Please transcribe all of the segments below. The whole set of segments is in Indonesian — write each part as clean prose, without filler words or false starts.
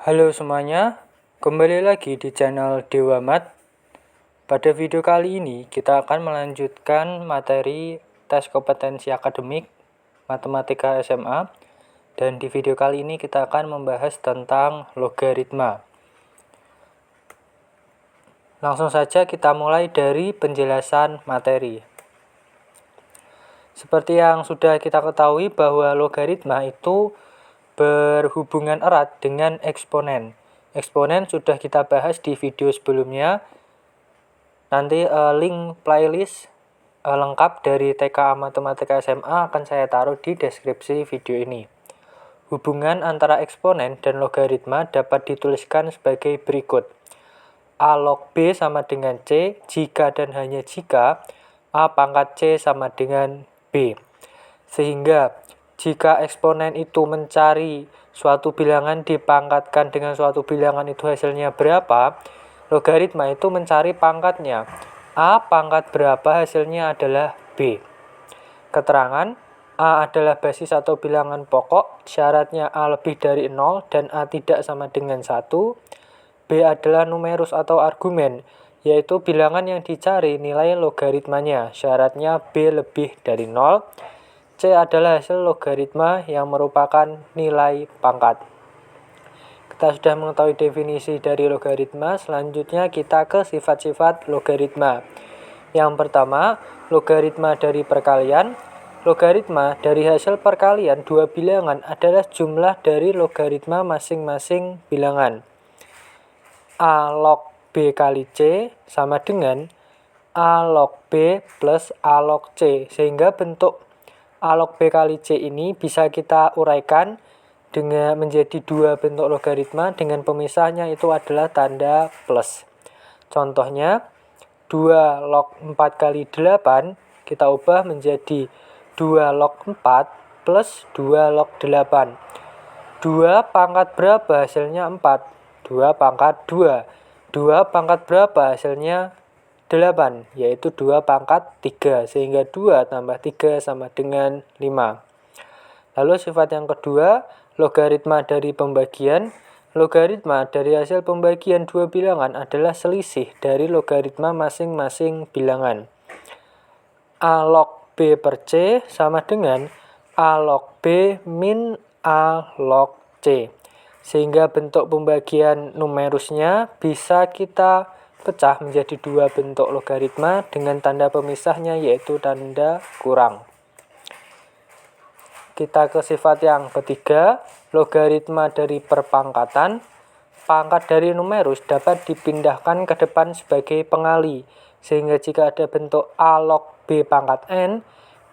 Halo semuanya, kembali lagi di channel Dewa Mat. Pada video kali ini kita akan melanjutkan materi tes kompetensi akademik Matematika SMA. Dan di video kali ini kita akan membahas tentang logaritma. Langsung saja kita mulai dari penjelasan materi. Seperti yang sudah kita ketahui bahwa logaritma itu berhubungan erat dengan eksponen. Eksponen sudah kita bahas di video sebelumnya. Nanti link playlist lengkap dari TKA Matematika SMA akan saya taruh di deskripsi video ini. Hubungan antara eksponen dan logaritma dapat dituliskan sebagai berikut. A log B sama dengan C jika dan hanya jika A pangkat C sama dengan B. Sehingga jika eksponen itu mencari suatu bilangan dipangkatkan dengan suatu bilangan itu hasilnya berapa, logaritma itu mencari pangkatnya. A pangkat berapa hasilnya adalah B. Keterangan, A adalah basis atau bilangan pokok, syaratnya A lebih dari 0 dan A tidak sama dengan 1. B adalah numerus atau argumen, yaitu bilangan yang dicari nilai logaritmanya, syaratnya B lebih dari 0. C adalah hasil logaritma yang merupakan nilai pangkat. Kita sudah mengetahui definisi dari logaritma, selanjutnya kita ke sifat-sifat logaritma. Yang pertama, logaritma dari perkalian. Logaritma dari hasil perkalian dua bilangan adalah jumlah dari logaritma masing-masing bilangan. A log B kali C sama dengan A log B plus A log C, sehingga bentuk A log B kali C ini bisa kita uraikan dengan menjadi dua bentuk logaritma dengan pemisahnya itu adalah tanda plus. Contohnya 2 log 4 kali 8 kita ubah menjadi 2 log 4 plus 2 log 8. 2 pangkat berapa hasilnya 4? 2 pangkat 2. 2 pangkat berapa hasilnya 8, yaitu 2 pangkat 3, sehingga 2 tambah 3 sama dengan 5. Lalu sifat yang kedua, logaritma dari pembagian. Logaritma dari hasil pembagian dua bilangan adalah selisih dari logaritma masing-masing bilangan. A log B per C sama dengan A log B min A log C. Sehingga bentuk pembagian numerusnya bisa kita pecah menjadi dua bentuk logaritma dengan tanda pemisahnya yaitu tanda kurang. Kita ke sifat yang ketiga, logaritma dari perpangkatan. Pangkat dari numerus dapat dipindahkan ke depan sebagai pengali, sehingga jika ada bentuk A log B pangkat N,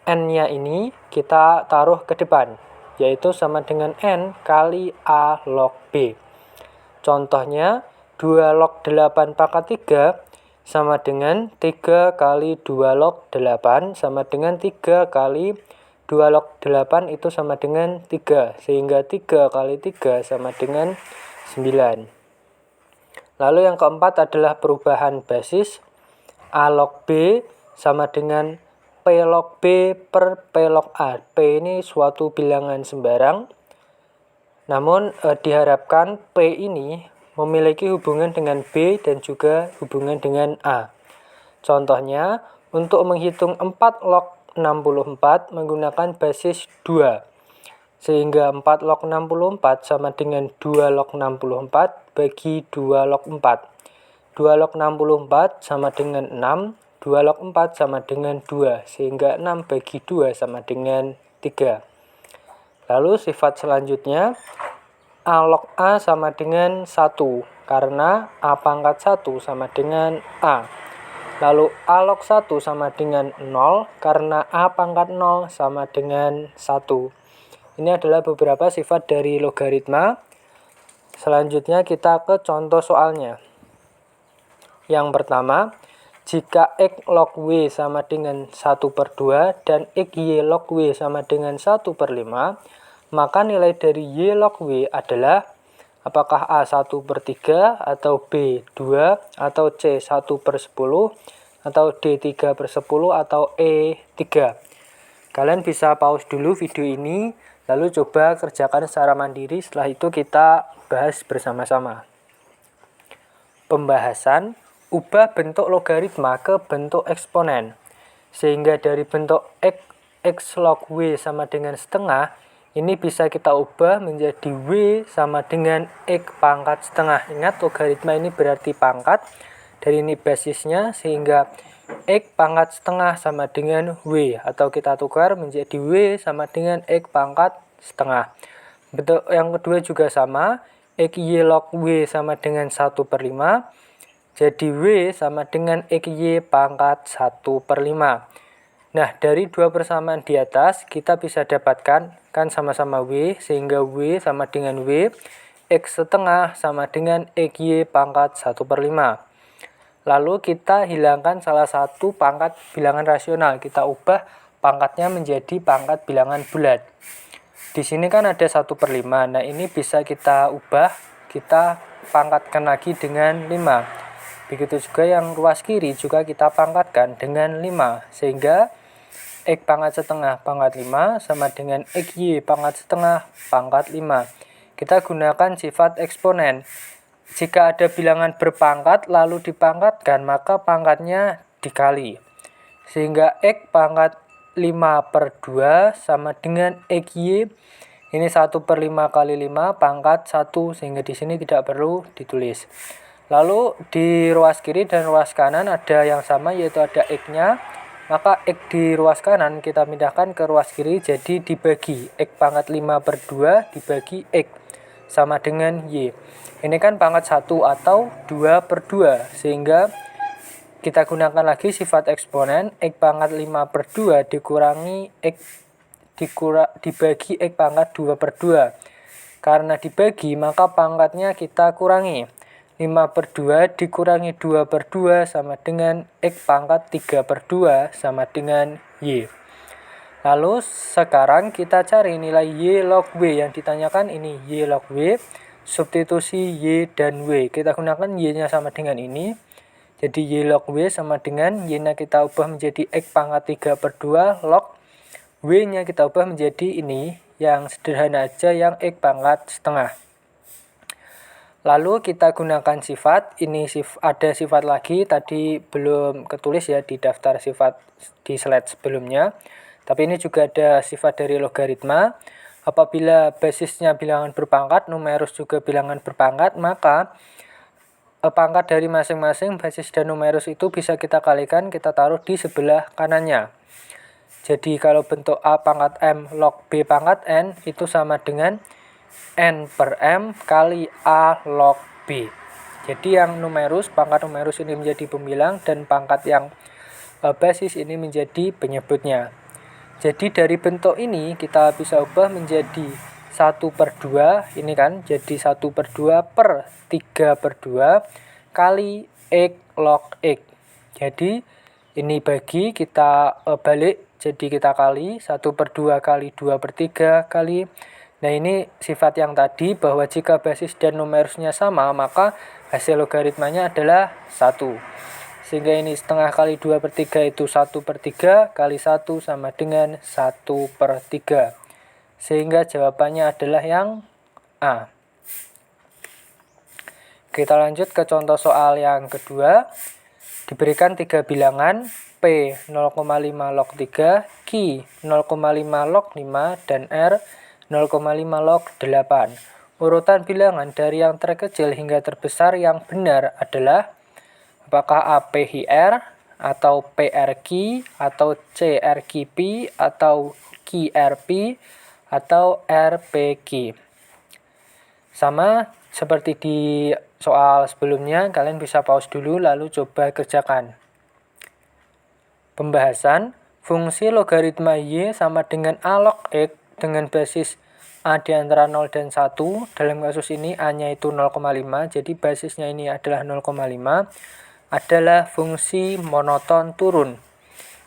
N-nya ini kita taruh ke depan, yaitu sama dengan N kali A log B. Contohnya, 2 log 8 pangkat 3 sama dengan 3 kali 2 log 8 sama dengan 3 kali 2 log 8 itu sama dengan 3, sehingga 3 kali 3 sama dengan 9. Lalu yang keempat adalah perubahan basis. A log B sama dengan P log B per P log A. P ini suatu bilangan sembarang. Namun diharapkan P ini memiliki hubungan dengan B dan juga hubungan dengan A. Contohnya, untuk menghitung 4 log 64 menggunakan basis 2. Sehingga 4 log 64 sama dengan 2 log 64 bagi 2 log 4. 2 log 64 sama dengan 6, 2 log 4 sama dengan 2, sehingga 6 bagi 2 sama dengan 3. Lalu sifat selanjutnya, A log A sama dengan 1, karena A pangkat 1 sama dengan A. Lalu A log 1 sama dengan 0, karena A pangkat 0 sama dengan 1. Ini adalah beberapa sifat dari logaritma. Selanjutnya kita ke contoh soalnya. Yang pertama, jika X log W sama dengan 1 per 2 dan XY log W sama dengan 1 per 5, maka nilai dari Y log W adalah apakah A 1 per 3 atau B 2 atau C 1 per 10 atau D 3 per 10 atau E 3. Kalian bisa pause dulu video ini, Lalu coba kerjakan secara mandiri, setelah itu kita bahas bersama-sama. Pembahasan, ubah bentuk logaritma ke bentuk eksponen. Sehingga dari bentuk x log W sama dengan setengah, ini bisa kita ubah menjadi W sama dengan X pangkat setengah. Ingat, logaritma ini berarti pangkat. Dari ini basisnya, sehingga X pangkat setengah sama dengan W. Atau kita tukar menjadi W sama dengan X pangkat setengah. Bentuk yang kedua juga sama. XY log W sama dengan 1/5. Jadi W sama dengan XY pangkat 1/5. Nah, dari dua persamaan di atas, kita bisa dapatkan, kan sama-sama W, sehingga W sama dengan W, X setengah sama dengan XY pangkat 1/5. Lalu kita hilangkan salah satu pangkat bilangan rasional, kita ubah pangkatnya menjadi pangkat bilangan bulat. Di sini kan ada 1/5, nah ini bisa kita ubah, kita pangkatkan lagi dengan 5. Begitu juga yang ruas kiri juga kita pangkatkan dengan 5, sehingga X pangkat setengah pangkat 5 sama dengan XY pangkat setengah pangkat 5. Kita gunakan sifat eksponen. Jika ada bilangan berpangkat lalu dipangkatkan, maka pangkatnya dikali. Sehingga X pangkat 5/2 sama dengan XY. Ini 1/5 kali 5 pangkat 1, sehingga di sini tidak perlu ditulis. Lalu di ruas kiri dan ruas kanan ada yang sama, yaitu ada X-nya. Maka X di ruas kanan kita pindahkan ke ruas kiri, jadi dibagi. X pangkat 5/2 dibagi X sama dengan Y. Ini kan pangkat 1 atau 2/2, sehingga kita gunakan lagi sifat eksponen. X pangkat 5/2 dikurangi X dibagi X pangkat 2/2. Karena dibagi, maka pangkatnya kita kurangi. 5/2 dikurangi 2/2 sama dengan X pangkat 3/2 sama dengan Y. Lalu sekarang kita cari nilai Y log W. Yang ditanyakan ini Y log W. Substitusi Y dan W. Kita gunakan Y-nya sama dengan ini. Jadi Y log W sama dengan Y-nya kita ubah menjadi X pangkat 3/2 log W-nya kita ubah menjadi ini, yang sederhana aja, yang X pangkat setengah. Lalu kita gunakan sifat, ini ada sifat lagi, tadi belum ketulis ya di daftar sifat di slide sebelumnya. Tapi ini juga ada sifat dari logaritma. Apabila basisnya bilangan berpangkat, numerus juga bilangan berpangkat, maka pangkat dari masing-masing basis dan numerus itu bisa kita kalikan, kita taruh di sebelah kanannya. Jadi kalau bentuk A pangkat M log B pangkat N itu sama dengan N/M kali A log B. Jadi yang numerus, pangkat numerus ini menjadi pembilang, dan pangkat yang basis ini menjadi penyebutnya. Jadi dari bentuk ini kita bisa ubah menjadi 1/2, ini kan jadi 1/2 per 3/2 kali X log X. Jadi ini bagi, kita balik, jadi kita kali 1/2 kali 2/3 kali. Nah, ini sifat yang tadi, bahwa jika basis dan numerusnya sama, maka hasil logaritmanya adalah 1. Sehingga ini setengah kali 2/3 itu 1/3 kali 1 sama dengan 1/3. Sehingga jawabannya adalah yang A. Kita lanjut ke contoh soal yang kedua. Diberikan 3 bilangan P 0,5 log 3, Q 0,5 log 5, dan R 0,5 log 8. Urutan bilangan dari yang terkecil hingga terbesar yang benar adalah, apakah A PHR, atau PRQ, atau CRQP, atau QRP, atau RPQ. Sama seperti di soal sebelumnya, kalian bisa pause dulu lalu coba kerjakan. Pembahasan, fungsi logaritma Y sama dengan A log X dengan basis A di antara 0 dan 1. Dalam kasus ini A-nya itu 0,5, jadi basisnya ini adalah 0,5. Adalah fungsi monoton turun.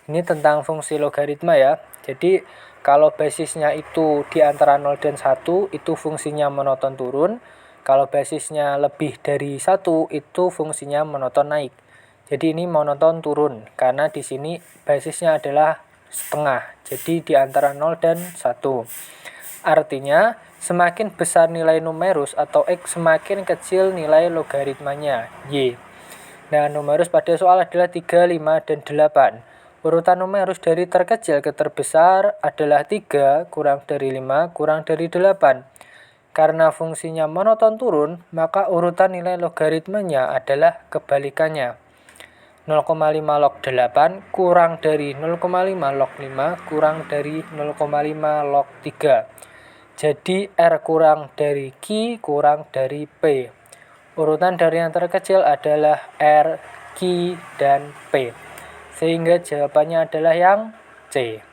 Ini tentang fungsi logaritma ya. Jadi kalau basisnya itu di antara 0 dan 1, itu fungsinya monoton turun. Kalau basisnya lebih dari 1, itu fungsinya monoton naik. Jadi ini monoton turun, karena di sini basisnya adalah setengah. Jadi di antara 0 dan 1. Artinya, semakin besar nilai numerus atau X, semakin kecil nilai logaritmanya, Y. Nah, numerus pada soal adalah 3, 5, dan 8. Urutan numerus dari terkecil ke terbesar adalah 3 kurang dari 5 kurang dari 8. Karena fungsinya monoton turun, maka urutan nilai logaritmanya adalah kebalikannya. 0,5 log 8 kurang dari 0,5 log 5 kurang dari 0,5 log 3. Jadi R kurang dari Q kurang dari P. Urutan dari yang terkecil adalah R, Q, dan P. Sehingga jawabannya adalah yang C.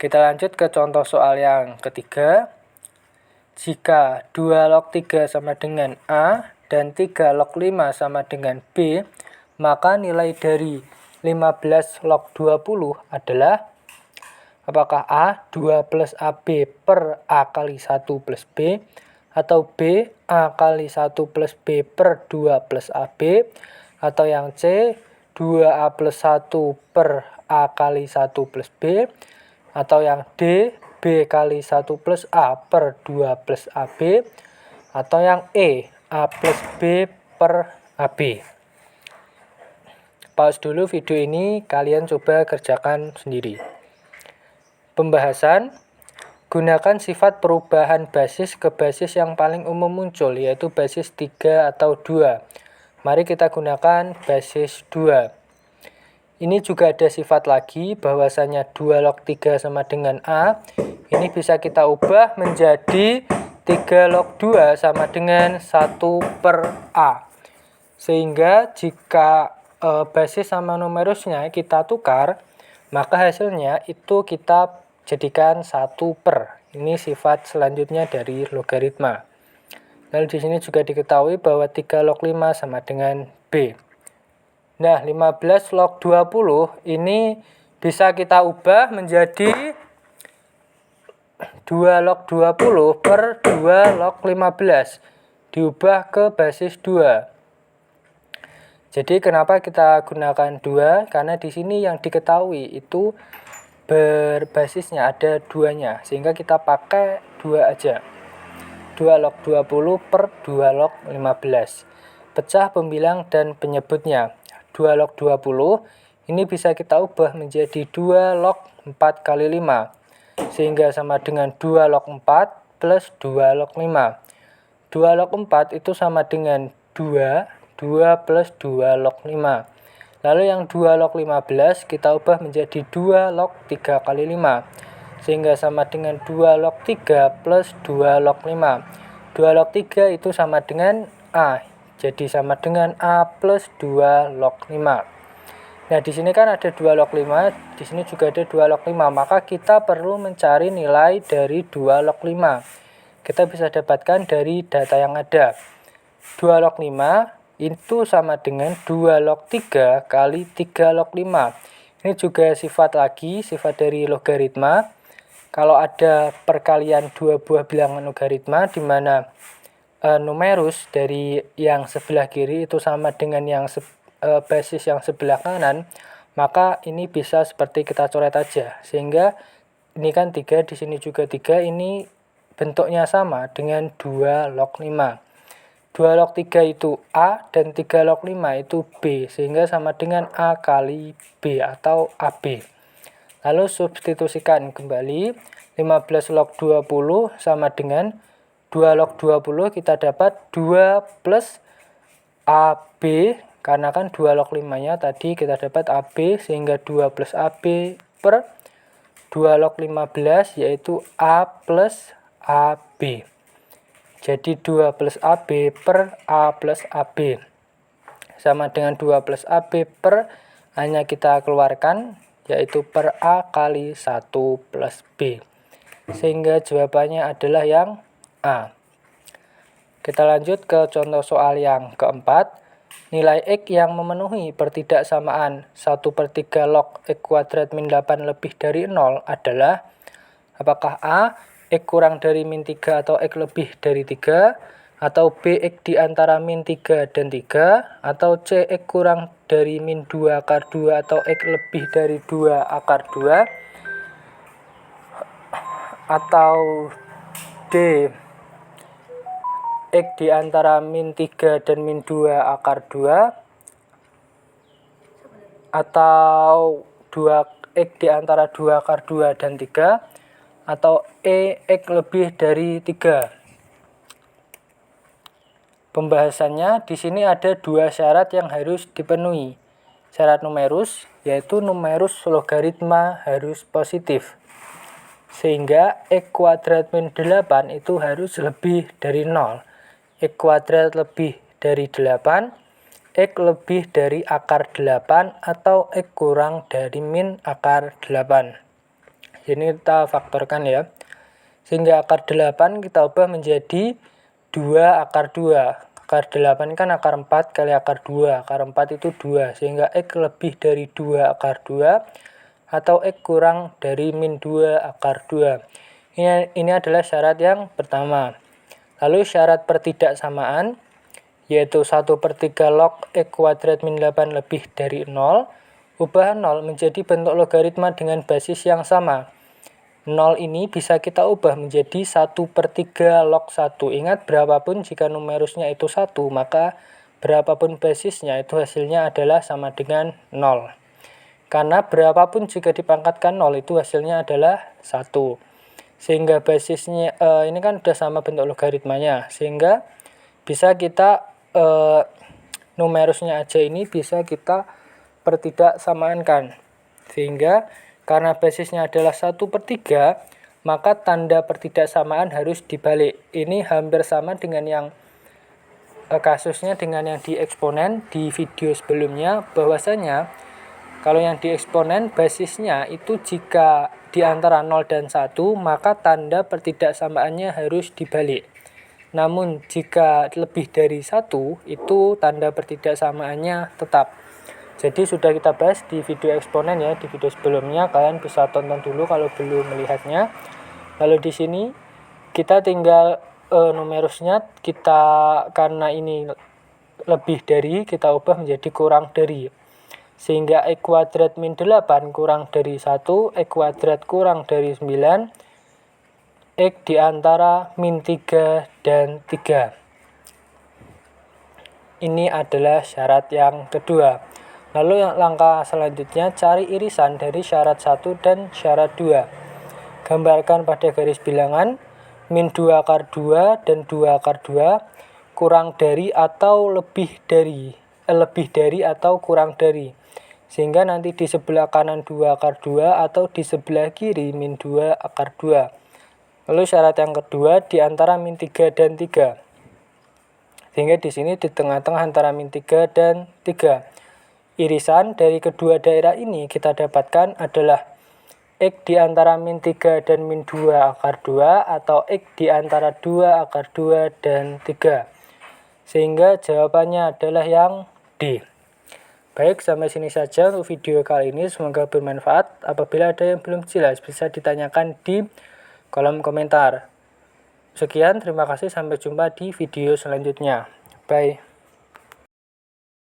Kita lanjut ke contoh soal yang ketiga. Jika 2 log 3 sama dengan A dan 3 log 5 sama dengan B, maka nilai dari 15 log 20 adalah apakah A 2 plus AB per A kali 1 plus B, atau B A kali 1 plus B per 2 plus AB, atau yang C 2A plus 1 per A kali 1 plus B, atau yang D B kali 1 plus A per 2 plus AB, atau yang E A plus B per AB. Pause dulu video ini, kalian coba kerjakan sendiri. Pembahasan, gunakan sifat perubahan basis ke basis yang paling umum muncul, yaitu basis 3 atau 2. Mari kita gunakan basis 2. Ini juga ada sifat lagi, bahwasanya 2 log 3 sama dengan A. Ini bisa kita ubah menjadi 3 log 2 sama dengan 1 per A. Sehingga jika basis sama numerusnya kita tukar, maka hasilnya itu kita jadikan 1 per. Ini sifat selanjutnya dari logaritma. Lalu di sini juga diketahui bahwa 3 log 5 sama dengan B. Nah, 15 log 20 ini bisa kita ubah menjadi 2 log 20 per 2 log 15. Diubah ke basis 2. Jadi kenapa kita gunakan 2? Karena di sini yang diketahui itu berbasisnya ada 2-nya, sehingga kita pakai 2 aja. 2 log 20 per 2 log 15. Pecah pembilang dan penyebutnya. 2 log 20 ini bisa kita ubah menjadi 2 log 4 kali 5. Sehingga sama dengan 2 log 4 plus 2 log 5. 2 log 4 itu sama dengan 2 plus 2 log 5. Lalu yang 2 log 15 kita ubah menjadi 2 log 3 kali 5. Sehingga sama dengan 2 log 3 plus 2 log 5. 2 log 3 itu sama dengan A. Jadi sama dengan A plus 2 log 5. Nah, di sini kan ada 2 log 5, di sini juga ada 2 log 5. Maka kita perlu mencari nilai dari 2 log 5. Kita bisa dapatkan dari data yang ada. 2 log 5 itu sama dengan 2 log 3 kali 3 log 5. Ini juga sifat lagi, sifat dari logaritma. Kalau ada perkalian dua buah bilangan logaritma di mana numerus dari yang sebelah kiri itu sama dengan yang basis yang sebelah kanan, maka ini bisa seperti kita coret aja. Sehingga ini kan 3, di sini juga 3, ini bentuknya sama dengan 2 log 5. 2 log 3 itu A dan 3 log 5 itu B, sehingga sama dengan A kali B atau AB. Lalu substitusikan kembali, 15 log 20 sama dengan 2 log 20, kita dapat 2 plus AB, karena kan 2 log 5-nya tadi kita dapat AB, sehingga 2 plus AB per 2 log 15, yaitu A plus AB. Jadi 2 plus AB per A plus AB sama dengan 2 plus AB per A-nya kita keluarkan, yaitu per A kali 1 plus B. Sehingga jawabannya adalah yang A. Kita lanjut ke contoh soal yang keempat. Nilai X yang memenuhi pertidaksamaan 1/3 log X kuadrat min 8 lebih dari 0 adalah apakah A X kurang dari min 3 atau X lebih dari 3, atau B X di antara min 3 dan 3, atau C X kurang dari min 2 akar 2 atau X lebih dari 2 akar 2, atau D X di antara min 3 dan min 2 akar 2, atau 2X di antara 2 akar 2 dan 3, atau X lebih dari 3. Pembahasannya di sini ada dua syarat yang harus dipenuhi. Syarat numerus, yaitu numerus logaritma harus positif. Sehingga X kuadrat min 8 itu harus lebih dari 0. X kuadrat lebih dari 8, X lebih dari akar 8, atau X kurang dari min akar 8. Ini kita faktorkan ya. Sehingga akar 8 kita ubah menjadi 2 akar 2. Akar 8 kan akar 4 kali akar 2. Akar 4 itu 2. Sehingga X lebih dari 2 akar 2, atau X kurang dari min 2 akar 2. Ini adalah syarat yang pertama. Lalu syarat pertidaksamaan, yaitu 1/3 log X kuadrat min 8 lebih dari 0. Ubah 0 menjadi bentuk logaritma dengan basis yang sama. 0 ini bisa kita ubah menjadi 1/3 log 1. Ingat, berapapun jika numerusnya itu 1, maka berapapun basisnya itu hasilnya adalah sama dengan 0. Karena berapapun jika dipangkatkan 0 itu hasilnya adalah 1. Sehingga basisnya, ini kan udah sama bentuk logaritmanya. Sehingga bisa kita, numerusnya aja ini bisa kita pertidaksamaankan. Sehingga karena basisnya adalah 1/3, maka tanda pertidaksamaan harus dibalik. Ini hampir sama dengan yang kasusnya dengan yang di eksponen di video sebelumnya, bahwasanya kalau yang di eksponen basisnya itu jika di antara 0 dan 1, maka tanda pertidaksamaannya harus dibalik. Namun jika lebih dari 1, itu tanda pertidaksamaannya tetap. Jadi sudah kita bahas di video eksponen ya, di video sebelumnya. Kalian bisa tonton dulu kalau belum melihatnya. Lalu di sini kita tinggal numerusnya, karena ini lebih dari, kita ubah menjadi kurang dari. Sehingga X kuadrat min 8 kurang dari 1, X kuadrat kurang dari 9, X di antara min 3 dan 3. Ini adalah syarat yang kedua. Lalu yang langkah selanjutnya, cari irisan dari syarat 1 dan syarat 2. Gambarkan pada garis bilangan min 2 akar 2 dan 2 akar 2 kurang dari atau lebih dari atau kurang dari. Sehingga nanti di sebelah kanan 2 akar 2 atau di sebelah kiri min 2 akar 2. Lalu syarat yang kedua, di antara min 3 dan 3. Sehingga di sini di tengah-tengah antara min 3 dan 3. Irisan dari kedua daerah ini kita dapatkan adalah X di antara min 3 dan min 2 akar 2, atau X di antara 2 akar 2 dan 3. Sehingga jawabannya adalah yang D. Baik, sampai sini saja untuk video kali ini. Semoga bermanfaat. Apabila ada yang belum jelas, bisa ditanyakan di kolom komentar. Sekian, terima kasih. Sampai jumpa di video selanjutnya. Bye.